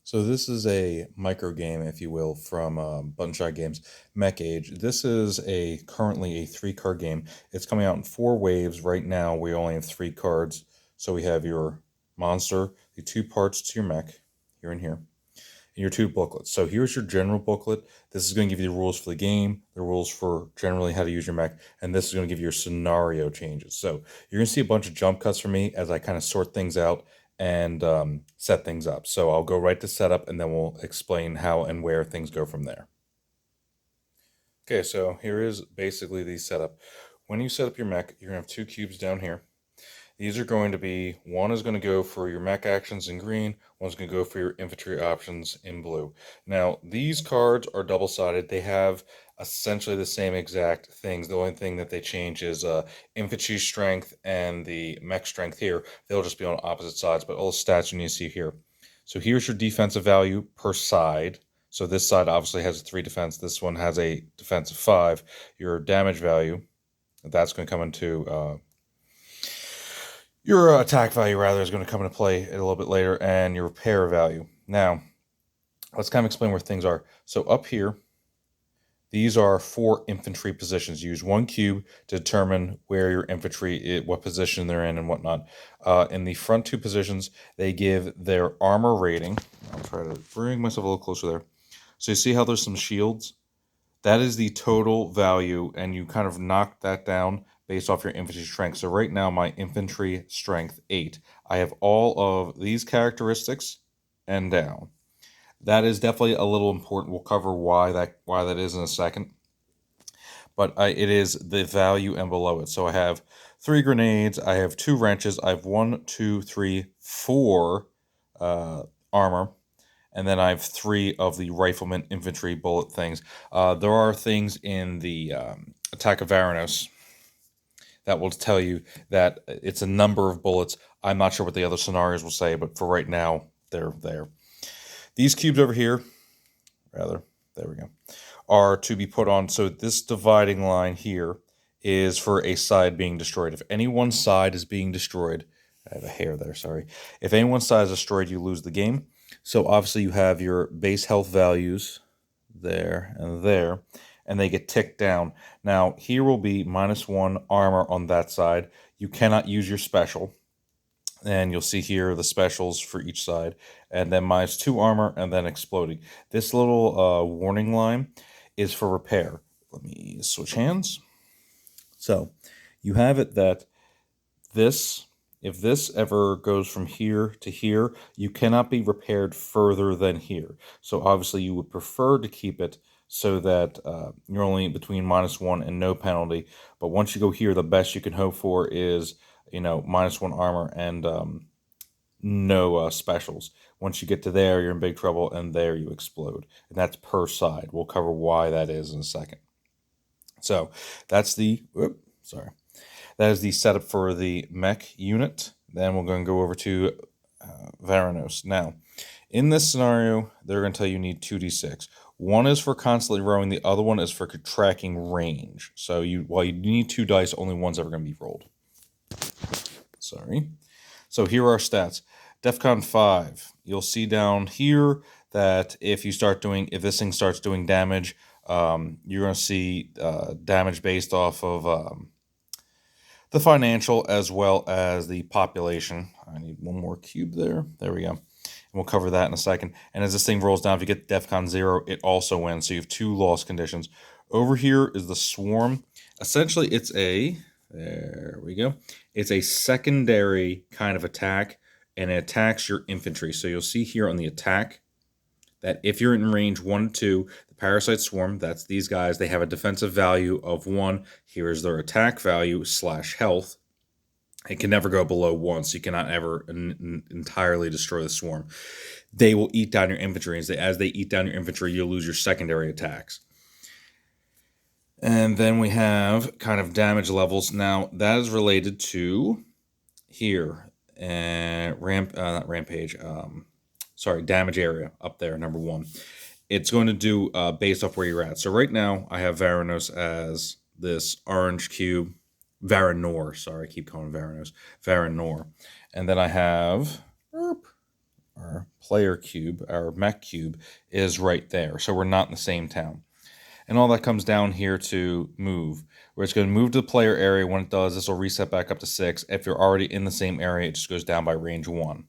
So this is a micro game, if you will, from Button Shy Games, MechAge. This is currently a 3-card game. It's coming out in 4 waves. Right now, we only have 3 cards. So we have your monster, the 2 parts to your mech, here and here, and your 2 booklets. So here's your general booklet. This is going to give you the rules for the game, the rules for generally how to use your mech, and this is going to give you your scenario changes. So you're going to see a bunch of jump cuts from me as I kind of sort things out and set things up. So I'll go right to setup, and then we'll explain how and where things go from there. Okay, so here is basically the setup. When you set up your mech, you're going to have 2 cubes down here. These are going to be, one is going to go for your mech actions in green, one's going to go for your infantry options in blue. Now, these cards are double-sided. They have essentially the same exact things. The only thing that they change is infantry strength and the mech strength here. They'll just be on opposite sides, but all the stats you need to see here. So here's your defensive value per side. So this side obviously has a 3 defense. This one has a defense of 5. Your damage value, that's going to come into your attack value, rather, is going to come into play a little bit later, and your repair value. Now, let's kind of explain where things are. So up here, these are 4 infantry positions. You use 1 cube to determine where your infantry, what position they're in and whatnot. In the front 2 positions, they give their armor rating. I'll try to bring myself a little closer there. So you see how there's some shields? That is the total value, and you kind of knock that down based off your infantry strength. So right now, my infantry strength 8. I have all of these characteristics and down. That is definitely a little important. We'll cover why that is in a second. But it is the value and below it. So I have 3 grenades. I have 2 wrenches. I have 1, 2, 3, 4 armor. And then I have 3 of the rifleman infantry bullet things. There are things in the Attack of Varanus that will tell you that it's a number of bullets. I'm not sure what the other scenarios will say, but for right now, they're there. These cubes over here, there we go, are to be put on. So this dividing line here is for a side being destroyed. If any one side is being destroyed, I have a hair there, sorry. If any one side is destroyed, you lose the game. So obviously you have your base health values there, and they get ticked down. Now here will be -1 armor on that side. You cannot use your special, and you'll see here the specials for each side, and then -2 armor, and then exploding. This little warning line is for repair. Let me switch hands. So you have it that if this ever goes from here to here, you cannot be repaired further than here. So obviously you would prefer to keep it so that you're only between -1 and no penalty. But once you go here, the best you can hope for is, -1 armor and no specials. Once you get to there, you're in big trouble, and there you explode. And that's per side. We'll cover why that is in a second. So that's that is the setup for the mech unit. Then we're going to go over to Varanus. Now, in this scenario, they're going to tell you need 2d6. One is for constantly rowing. The other one is for tracking range. So while you need 2 dice, only one's ever going to be rolled. Sorry. So here are our stats. DEFCON 5. You'll see down here that if this thing starts doing damage, you're going to see damage based off of the financial as well as the population. I need 1 more cube there. There we go. And we'll cover that in a second. And as this thing rolls down, if you get DEFCON 0, it also wins. So you have 2 loss conditions. Over here is the swarm. Essentially, there we go. It's a secondary kind of attack, and it attacks your infantry. So you'll see here on the attack that if you're in range 1 to 2, the parasite swarm, that's these guys, they have a defensive value of 1. Here's their attack value / health. It can never go below 1, so you cannot ever entirely destroy the swarm. They will eat down your infantry, and as they eat down your infantry, you'll lose your secondary attacks. And then we have kind of damage levels. Now, that is related to here, not rampage, damage area up there, number 1. It's going to do based off where you're at. So right now, I have Varanus as this orange cube. Varanor, sorry, I keep calling Varanus. Varanor. And then I have our player cube, our mech cube, is right there. So we're not in the same town. And all that comes down here to move, where it's going to move to the player area. When it does, this will reset back up to 6. If you're already in the same area, it just goes down by range 1.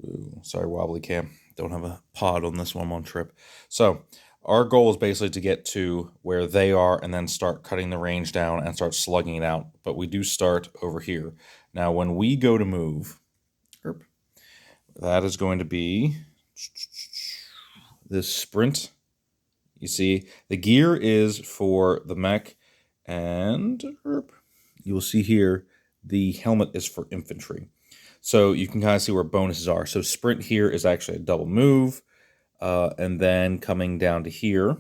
Ooh, sorry, wobbly cam. Don't have a pod on this one. I'm on trip. So our goal is basically to get to where they are and then start cutting the range down and start slugging it out. But we do start over here. Now, when we go to move, that is going to be this sprint. You see, the gear is for the mech, and you will see here the helmet is for infantry. So you can kind of see where bonuses are. So sprint here is actually a double move, and then coming down to here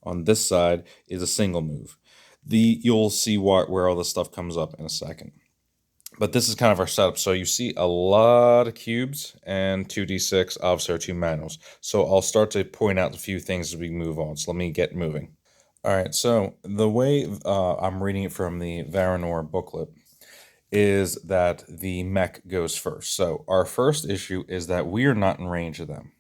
on this side is a single move. You'll see where all this stuff comes up in a second. But this is kind of our setup. So you see a lot of cubes and 2d6, obviously our 2 manuals. So I'll start to point out a few things as we move on. So let me get moving. All right, so the way I'm reading it from the Varanor booklet is that the mech goes first. So our first issue is that we are not in range of them.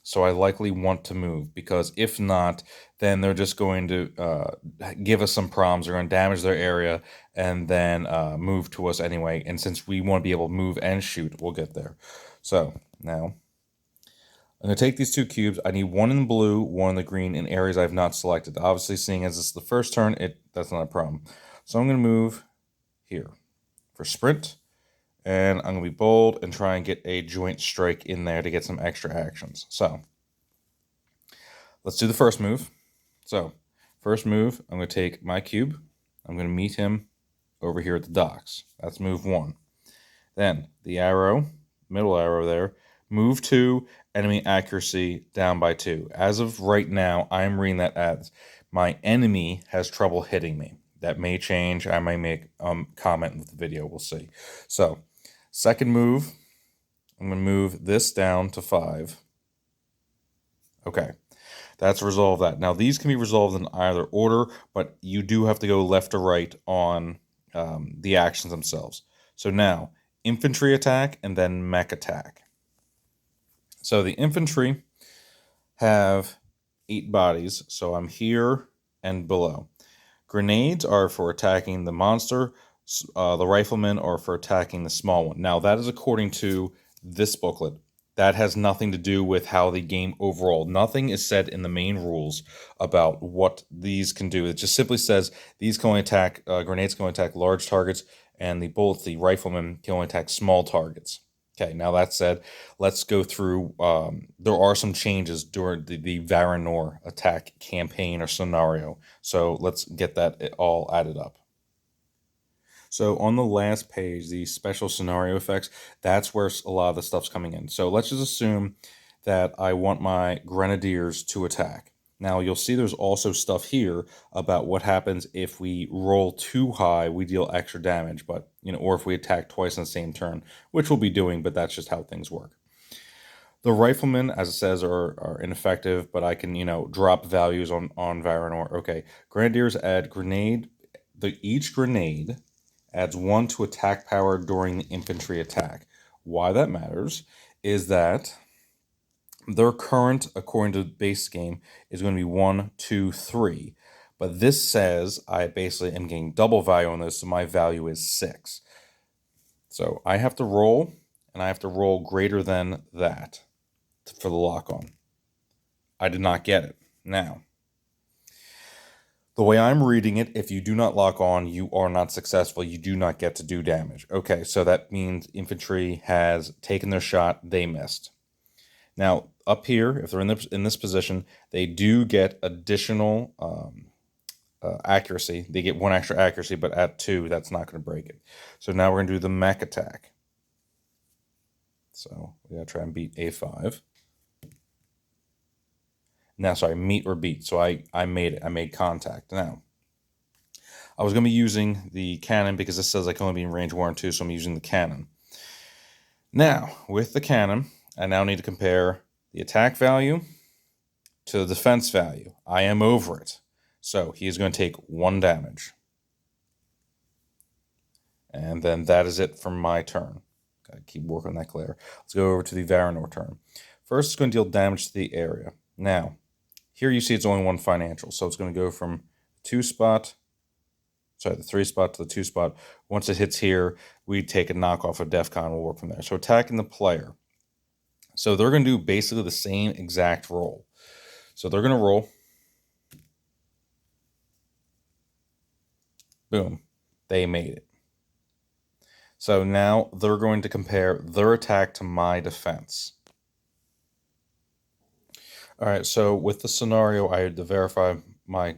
So I likely want to move, because if not, then they're just going to give us some problems. They're going to damage their area and then move to us anyway. And since we want to be able to move and shoot, we'll get there. So now I'm going to take these 2 cubes. I need 1 in the blue, 1 in the green in areas I've not selected. Obviously, seeing as it's the first turn, that's not a problem. So I'm going to move here for sprint. And I'm going to be bold and try and get a joint strike in there to get some extra actions. So let's do the first move. So first move, I'm going to take my cube. I'm going to meet him over here at the docks. That's move 1. Then the arrow, middle arrow there, move 2, enemy accuracy down by 2. As of right now, I'm reading that as my enemy has trouble hitting me. That may change. I may make a comment with the video. We'll see. So second move, I'm going to move this down to 5. Okay, that's resolved that. Now, these can be resolved in either order, but you do have to go left or right on the actions themselves. So now, infantry attack and then mech attack. So the infantry have 8 bodies, so I'm here and below. Grenades are for attacking the monster. The riflemen are for attacking the small one. Now, that is according to this booklet. That has nothing to do with how the game overall. Nothing is said in the main rules about what these can do. It just simply says these can only attack, grenades can only attack large targets, and the bullets, the riflemen, can only attack small targets. Okay, now that said, let's go through. There are some changes during the Varanor attack campaign or scenario. So let's get that all added up. So on the last page, the special scenario effects, that's where a lot of the stuff's coming in. So let's just assume that I want my grenadiers to attack. Now you'll see there's also stuff here about what happens if we roll too high, we deal extra damage, but or if we attack twice in the same turn, which we'll be doing, but that's just how things work. The riflemen, as it says, are ineffective, but I can drop values on Varanor. Okay, grenadiers add grenade. Each grenade adds 1 to attack power during the infantry attack. Why that matters is that their current, according to the base game, is going to be 1, 2, 3. But this says I basically am getting double value on this, so my value is 6. So I have to roll, and I have to roll greater than that for the lock-on. I did not get it. Now, the way I'm reading it, if you do not lock on, you are not successful. You do not get to do damage. Okay, so that means infantry has taken their shot. They missed. Now, up here, if they're in this position, they do get additional accuracy. They get 1 extra accuracy, but at 2, that's not going to break it. So now we're going to do the mech attack. So we got to try and beat A5. Now, sorry, meet or beat. So I made it. I made contact. Now, I was going to be using the cannon because this says I can only be in range 1 or 2, so I'm using the cannon. Now, with the cannon, I now need to compare the attack value to the defense value. I am over it. So he is going to take 1 damage. And then that is it for my turn. Gotta keep working on that glare. Let's go over to the Varanor turn. First, it's going to deal damage to the area. Now, here you see it's only one financial, so it's going to go from the 3 spot to the 2 spot. Once it hits here, we take a knockoff of Defcon. We'll work from there. So attacking the player. So they're going to do basically the same exact roll. So they're going to roll. Boom. They made it. So now they're going to compare their attack to my defense. All right, so with the scenario, I had to verify my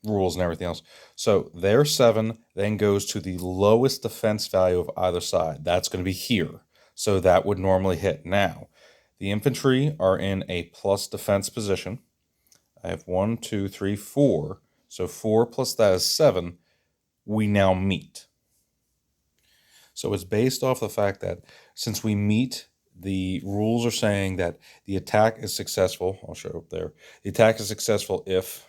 rules and everything else. So their 7 then goes to the lowest defense value of either side. That's going to be here. So that would normally hit. Now, the infantry are in a plus defense position. I have 1, 2, 3, 4. So 4 plus that is 7. We now meet. So it's based off the fact that since we meet, the rules are saying that the attack is successful. I'll show up there. The attack is successful if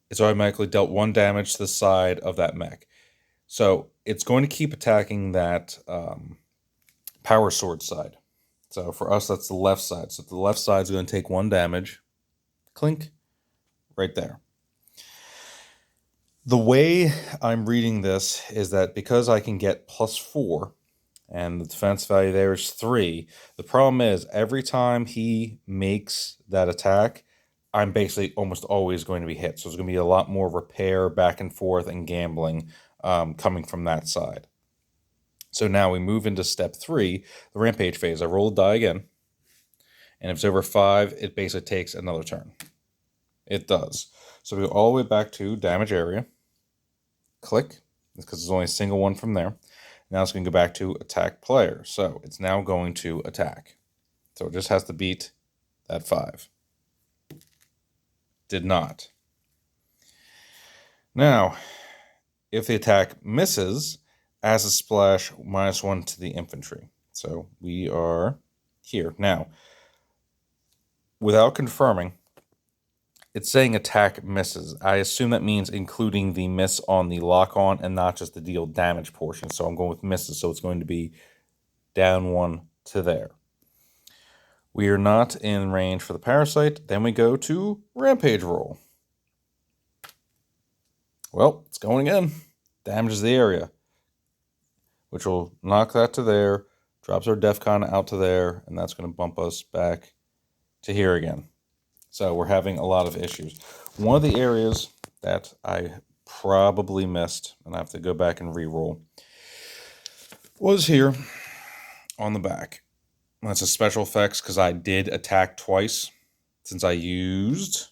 it's automatically dealt 1 damage to the side of that mech. So it's going to keep attacking that power sword side. So for us, that's the left side. So the left side is going to take 1 damage. Clink. Right there. The way I'm reading this is that because I can get +4 and the defense value there is 3, the problem is every time he makes that attack, I'm basically almost always going to be hit. So there's going to be a lot more repair back and forth and gambling coming from that side. So now we move into step 3, the rampage phase. I roll a die again. And if it's over 5, it basically takes another turn. It does. So we go all the way back to damage area. Click, because there's only a single one from there. Now it's going to go back to attack player. So it's now going to attack. So it just has to beat that 5. Did not. Now, if the attack misses, as a splash, -1 to the infantry. So we are here. Now, without confirming, it's saying attack misses. I assume that means including the miss on the lock-on and not just the deal damage portion. So I'm going with misses, so it's going to be down 1 to there. We are not in range for the parasite. Then we go to rampage roll. Well, it's going again. Damages the area, which will knock that to there, drops our Defcon out to there, and that's going to bump us back to here again. So we're having a lot of issues. One of the areas that I probably missed, and I have to go back and re-roll, was here on the back. That's a special effects because I did attack twice since I used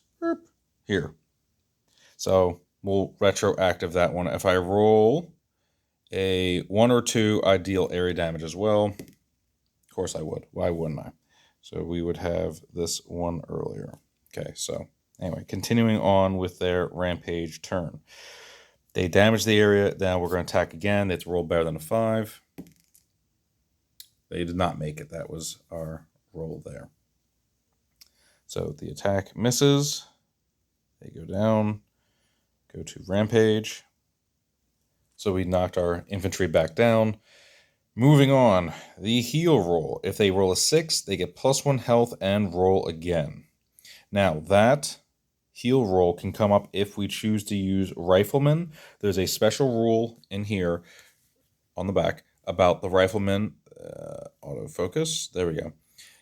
here. So we'll retroactive that one. If I roll a 1 or 2, I deal area damage as well. Of course I would. Why wouldn't I? So we would have this one earlier. Okay, so anyway, continuing on with their rampage turn. They damage the area. Now we're going to attack again. They have to roll better than a 5. They did not make it. That was our roll there. So the attack misses. They go down. Go to rampage. So we knocked our infantry back down. Moving on, the heal roll. If they roll a 6, they get +1 health and roll again. Now, that heal roll can come up if we choose to use riflemen. There's a special rule in here on the back about the riflemen. Autofocus. There we go.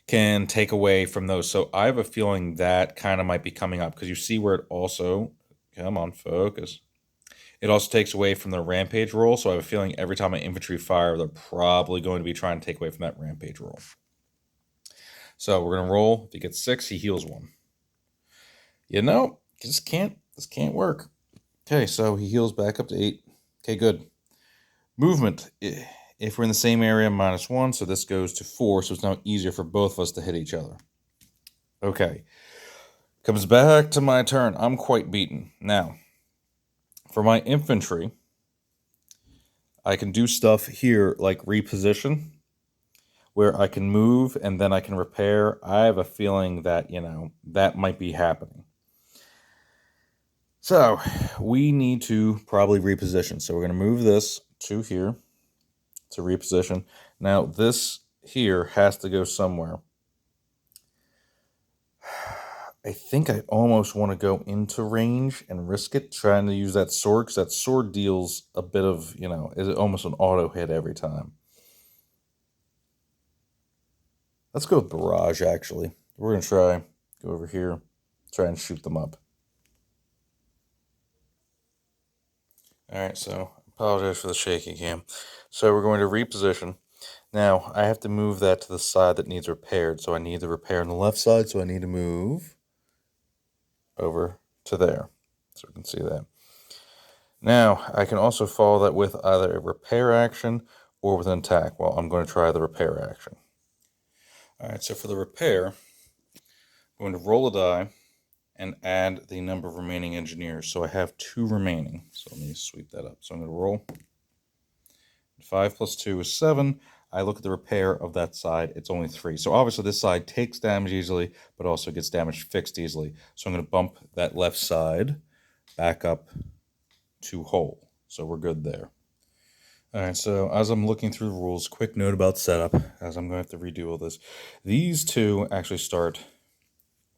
Can take away from those. So I have a feeling that kind of might be coming up because you see where it also... Come on, focus. It also takes away from the rampage roll, so I have a feeling every time my infantry fire, they're probably going to be trying to take away from that rampage roll. So we're going to roll. If he gets 6, he heals 1. You know, this can't work. Okay, so he heals back up to 8. Okay, good. Movement. If we're in the same area, -1, so this goes to 4, so it's now easier for both of us to hit each other. Okay. Comes back to my turn. I'm quite beaten. Now, for my infantry, I can do stuff here like reposition, where I can move and then I can repair. I have a feeling that, that might be happening. So we need to probably reposition. So we're going to move this to here. to reposition. Now this here has to go somewhere. I think I almost want to go into range and risk it, trying to use that sword, because that sword deals a bit of, is almost an auto hit every time. Let's go with barrage, actually. We're going to go over here, try and shoot them up. All right, so apologize for the shaky cam. So we're going to reposition. Now, I have to move that to the side that needs repaired, so I need the repair on the left side, so I need to move over to there, so we can see that. Now, I can also follow that with either a repair action or with an attack. Well, I'm going to try the repair action. All right, so for the repair, I'm going to roll a die and add the number of remaining engineers. So I have 2 remaining. So let me sweep that up. So I'm going to roll. 5 plus 2 is 7. I look at the repair of that side. It's only 3. So obviously this side takes damage easily, but also gets damage fixed easily. So I'm going to bump that left side back up to whole. So we're good there. All right, so as I'm looking through the rules, quick note about setup, as I'm going to have to redo all this. These 2 actually start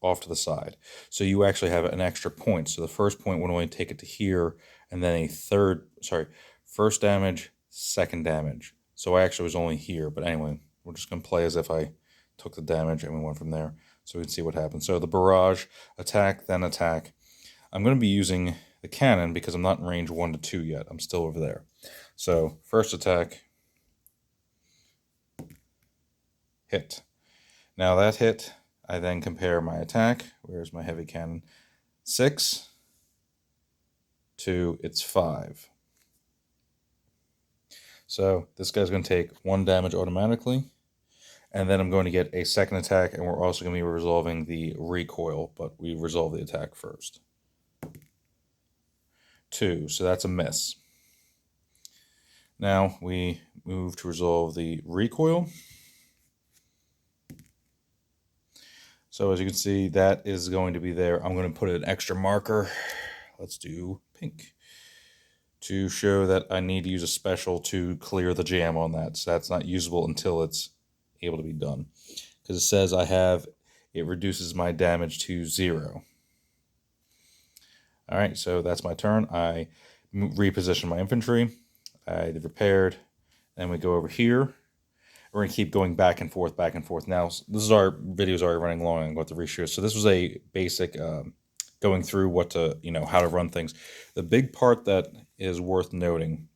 off to the side. So you actually have an extra point. So the first point would only take it to here, and then first damage, second damage. So I actually was only here, but anyway, we're just going to play as if I took the damage and we went from there. So we can see what happens. So the barrage, attack, then attack. I'm going to be using the cannon because I'm not in range 1 to 2 yet. I'm still over there. So first attack, hit. Now that hit, I then compare my attack. Where's my heavy cannon? 6 to its 5. So this guy's going to take 1 damage automatically. And then I'm going to get a second attack, and we're also going to be resolving the recoil, but we resolve the attack first. 2, so that's a miss. Now we move to resolve the recoil. So as you can see, that is going to be there. I'm going to put an extra marker. Let's do pink to show that I need to use a special to clear the jam on that. So that's not usable until it's able to be done. Because it says it reduces my damage to 0. All right, so that's my turn. I reposition my infantry. I repaired. Then we go over here. We're going to keep going back and forth, back and forth. Now, this is our video's already running long. I'm going to reshoot. So this was a basic going through how to run things. The big part that is worth noting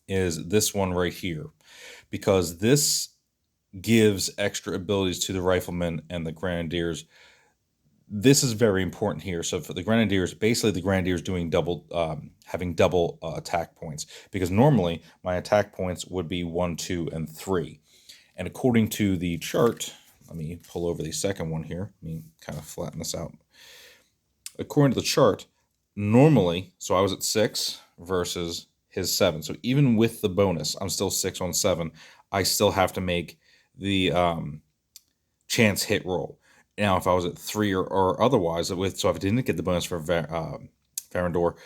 is this one right here, because this gives extra abilities to the riflemen and the grenadiers. This is very important here. So for the grenadiers, basically the grenadiers doing having double attack points, because normally my attack points would be 1, 2, and 3. And according to the chart, let me pull over the second one here. Let me kind of flatten this out. According to the chart, normally, so I was at 6 versus his 7. So even with the bonus, I'm still 6 on 7. I still have to make the chance hit roll. Now, if I was at 3 or otherwise, so if I didn't get the bonus for Varandor,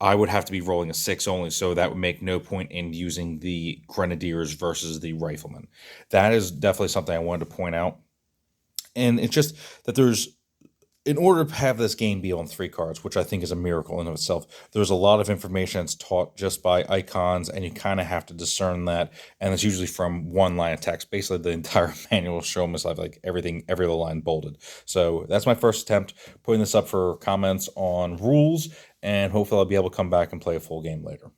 I would have to be rolling a 6 only, so that would make no point in using the Grenadiers versus the Riflemen. That is definitely something I wanted to point out. And it's just that in order to have this game be on 3 cards, which I think is a miracle in of itself, there's a lot of information that's taught just by icons, and you kind of have to discern that, and it's usually from one line of text. Basically, the entire manual show must have like every other line bolded. So that's my first attempt putting this up for comments on rules, and hopefully I'll be able to come back and play a full game later.